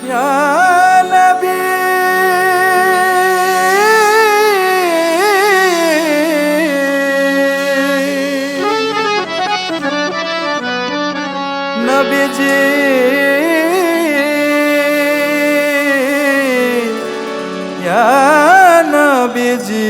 ইয়া নবী নবীজি ইয়া নবীজি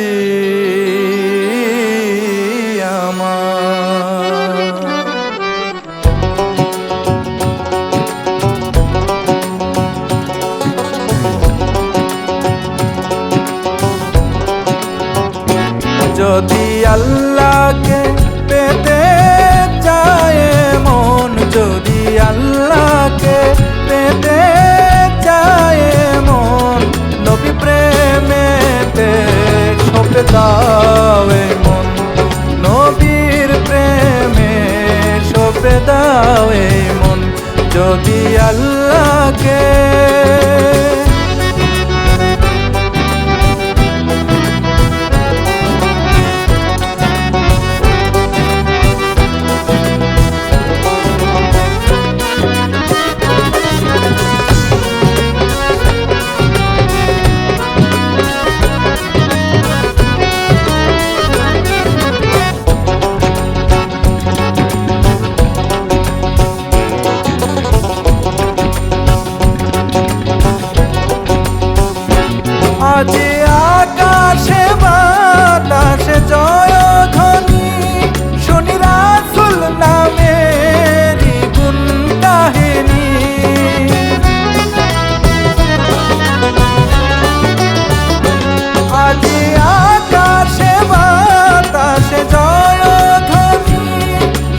যদি আল্লাহকে পেতে চায় মন, যদি আল্লাহকে পেতে চায় মন, নবী প্রেমেতে সঁপে দাও এ মন, নবীর প্রেমে সঁপে দাও এ মন। যদি আল্লাহকে আজ আকাশে বাতাসে জয়ধ্বনি, শুনি রাসূল নামেরই গুণ কাহিনী। আজ আকাশে বাতাসে জয়ধ্বনি,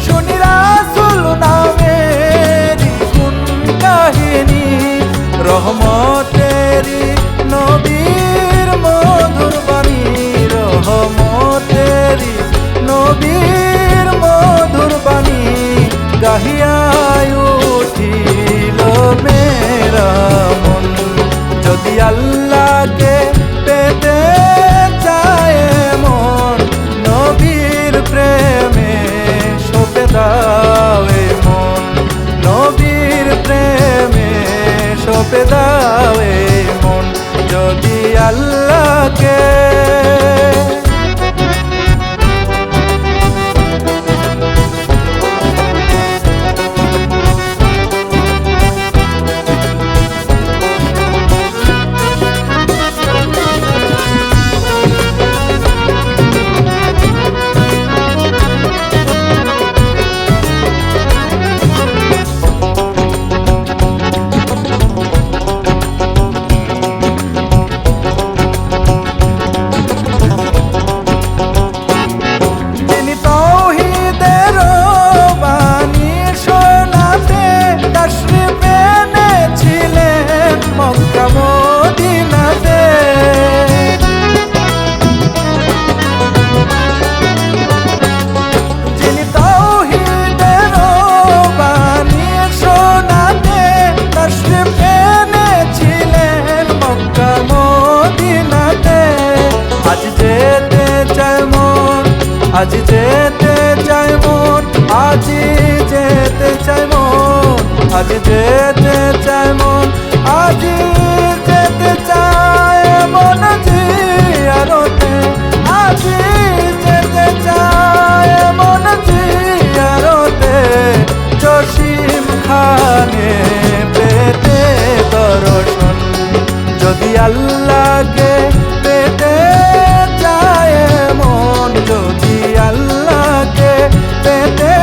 শুনি রাসূল নামেরই গুণ কাহিনী। রহমতেরই নবীর মধুর বাণী, রহমতেরই নবীর মধুর বাণী, গাহিয়ায় উঠিল মেরা মন। যদি আল্লাহকে পেতে চায় মন, নবীর প্রেমে সঁপে দাও এ মন, নবীর প্রেমে সঁপে দাও এ মন। যদি আল্লাহকে আজ যেতে চাই মন, আজ যেতে চাই মন, আজ যেতে চাই মন, আজ যেতে চাই মন জিয়ারতে, আজ যেতে চাই মন জিয়ারতে। জসিম খানে পেতে দর্শন, যদি আল্লাহকে পেতে চায় মন, যদি আল্লাহকে পেতে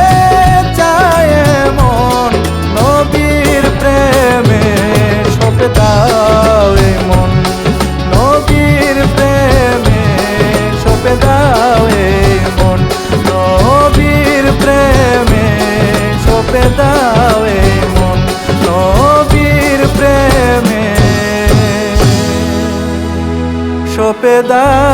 চায় মন, নবীর প্রেমে সঁপে দাও এ মন, নবীর প্রেমে সঁপে দাও এ মন, নবীর প্রেমে সঁপে দাও এ মন, নবীর প্রেমে সঁপে দাও।